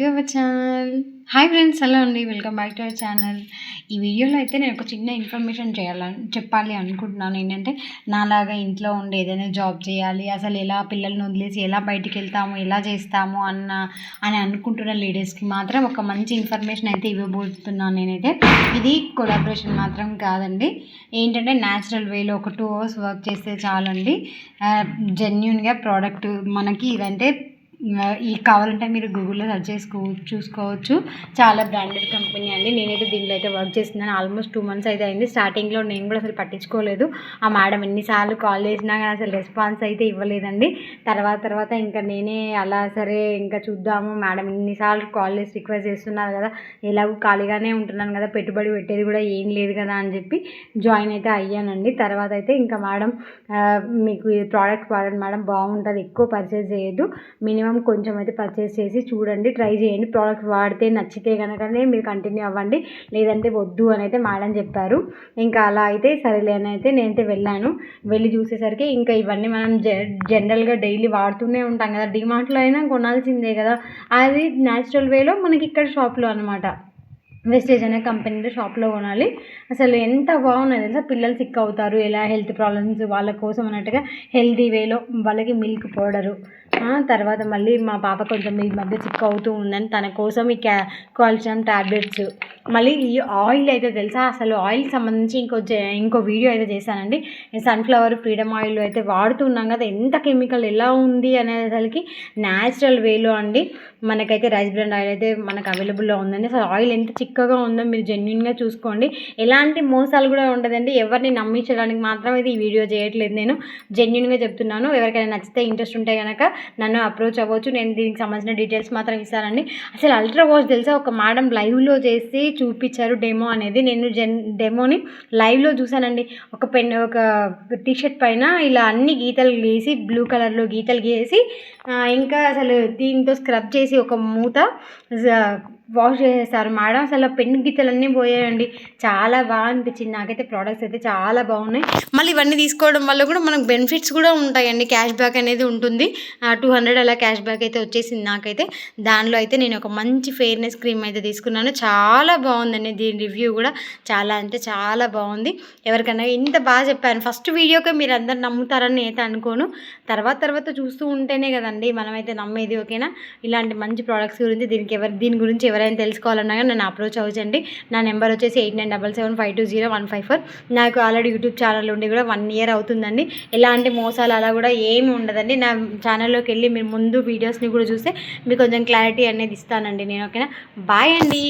To our channel. Hi friends, hello అండి, welcome back to our channel. ఈ వీడియోలో అయితే నేను ఒక చిన్న ఇన్ఫర్మేషన్ చెప్పాలి అనుకుంటున్నాను. ఏంటంటే నాలాగా ఇంట్లో ఉండి ఏదైనా జాబ్ చేయాలి, అసలు ఎలా పిల్లల్ని వదిలేసి ఎలా బయటికి వెళ్తాము, ఎలా చేస్తాము అని అనుకుంటున్న లేడీస్కి మాత్రం ఒక మంచి ఇన్ఫర్మేషన్ అయితే ఇవ్వబోతున్నాను నేనైతే. ఇది కొలాబరేషన్ మాత్రం కాదండి. ఏంటంటే న్యాచురల్ వేలో ఒక 2 hours వర్క్ చేస్తే చాలండి. జెన్యున్గా ప్రోడక్ట్ మనకి ఇదంటే ఈ కావాలంటే మీరు గూగుల్లో సెర్చ్ చూసుకోవచ్చు. చాలా బ్రాండెడ్ కంపెనీ అండి. నేనైతే దీంట్లో అయితే వర్క్ చేస్తున్నాను. ఆల్మోస్ట్ 2 months అయితే అయింది. స్టార్టింగ్లో నేను కూడా అసలు పట్టించుకోలేదు. ఆ మేడం ఎన్నిసార్లు కాల్ చేసినా కానీ అసలు రెస్పాన్స్ అయితే ఇవ్వలేదండి. తర్వాత ఇంకా నేనే అలా సరే ఇంకా చూద్దాము, మేడం ఎన్నిసార్లు కాల్ చేసి రిక్వెస్ట్ చేస్తున్నారు కదా, ఎలాగో ఖాళీగానే ఉంటున్నాను కదా, పెట్టుబడి పెట్టేది కూడా ఏం లేదు కదా అని చెప్పి జాయిన్ అయితే అయ్యానండి. తర్వాత అయితే ఇంకా మేడం మీకు ఈ ప్రోడక్ట్ వాడండి మేడం, బాగుంటుంది, ఎక్కువ పర్చేస్ చేయొద్దు, మినిమం కొంచెం అయితే పర్చేస్ చేసి చూడండి, ట్రై చేయండి, ప్రోడక్ట్ వాడితే నచ్చితే కనుకనే మీరు కంటిన్యూ అవ్వండి, లేదంటే వద్దు అని అయితే మేడం చెప్పారు. ఇంకా అలా అయితే సరేలే అని అయితే నేనైతే వెళ్ళి చూసేసరికి ఇంకా ఇవన్నీ మనం జనరల్గా డైలీ వాడుతూనే ఉంటాం కదా, డిమార్ట్లో అయినా కొనాల్సిందే కదా, అది న్యాచురల్ వేలో మనకి ఇక్కడ షాప్లో అనమాట, వెస్టేజ్ అనే కంపెనీలో షాప్లో కొనాలి. అసలు ఎంత బాగున్నది తెలుసా, పిల్లలు సిక్ అవుతారు, ఎలా హెల్త్ ప్రాబ్లమ్స్ వాళ్ళ కోసం అన్నట్టుగా హెల్తీ వేలో వాళ్ళకి మిల్క్ పౌడరు, తర్వాత మళ్ళీ మా పాప కొంచెం ఈ మధ్య సిక్ అవుతూ ఉందని తన కోసం ఈ కాల్షియం ట్యాబ్లెట్స్, మళ్ళీ ఈ ఆయిల్ అయితే తెలుసా, అసలు ఆయిల్కి సంబంధించి ఇంకో వీడియో అయితే చేశానండి. సన్ఫ్లవర్ ఫ్రీడమ్ ఆయిల్ అయితే వాడుతున్నాం కదా, ఎంత కెమికల్ ఎలా ఉంది అనేది అసలుకి న్యాచురల్ వేలో అండి. మనకైతే రైస్ బ్రాండ్ ఆయిల్ అయితే మనకు అవైలబుల్లో ఉందండి. అసలు ఆయిల్ ఎంత చిక్కగా ఉందో మీరు జెన్యున్గా చూసుకోండి, ఎలాంటి మోసాలు కూడా ఉండదండి. ఎవరిని నమ్మించడానికి మాత్రం అయితే ఈ వీడియో చేయట్లేదు, నేను జెన్యున్గా చెప్తున్నాను. ఎవరికైనా నచ్చితే ఇంట్రెస్ట్ ఉంటే కనుక నన్ను అప్రోచ్ అవ్వచ్చు, నేను దీనికి సంబంధించిన డీటెయిల్స్ మాత్రం ఇస్తానండి. అసలు అల్ట్రా వాష్ తెలుసా, ఒక మేడం లైవ్లో చేసి చూపించారు డెమో అనేది, నేను డెమోని లైవ్లో చూసానండి. ఒక టీషర్ట్ పైన ఇలా అన్ని గీతలు గీసి, బ్లూ కలర్లో గీతలు గీసి, ఇంకా అసలు దీంతో స్క్రబ్ చేసి ఒక మూత వాష్ చేసేస్తారు మేడం. అసలు పెన్ గీతలన్నీ పోయాయండి, చాలా బాగా అనిపించింది నాకైతే. ప్రోడక్ట్స్ అయితే చాలా బాగున్నాయి. మళ్ళీ ఇవన్నీ తీసుకోవడం వల్ల కూడా మనకు బెనిఫిట్స్ కూడా ఉంటాయండి, క్యాష్ బ్యాక్ అనేది ఉంటుంది. 200 అలా క్యాష్ బ్యాక్ అయితే వచ్చేసింది నాకైతే. దానిలో అయితే నేను ఒక మంచి ఫెయిర్నెస్ క్రీమ్ అయితే తీసుకున్నాను, చాలా బాగుందండి. దీని రివ్యూ కూడా చాలా అంటే చాలా బాగుంది. ఎవరికైనా ఇంత బాగా చెప్పాను, ఫస్ట్ వీడియోకే మీరు అందరు నమ్ముతారని నేనైతే అనుకోను, తర్వాత చూస్తూ ఉంటేనే కదండి మనమైతే నమ్మేది. ఓకేనా, ఇలాంటి మంచి ప్రోడక్ట్స్ గురించి దీని గురించి ఎవరైనా తెలుసుకోవాలన్నా కానీ నన్ను అప్రోచ్ అవ్వచ్చండి. నా నెంబర్ వచ్చేసి 8977750154. నాకు ఆల్రెడీ యూట్యూబ్ ఛానల్ ఉండి కూడా 1 year అవుతుందండి. ఎలాంటి మోసాలు అలా కూడా ఏమి ఉండదండి. నా ఛానల్లోకి వెళ్ళి మీరు ముందు వీడియోస్ని కూడా చూస్తే మీకు కొంచెం క్లారిటీ అనేది ఇస్తానండి నేను. ఓకేనా, బాయ్ అండి.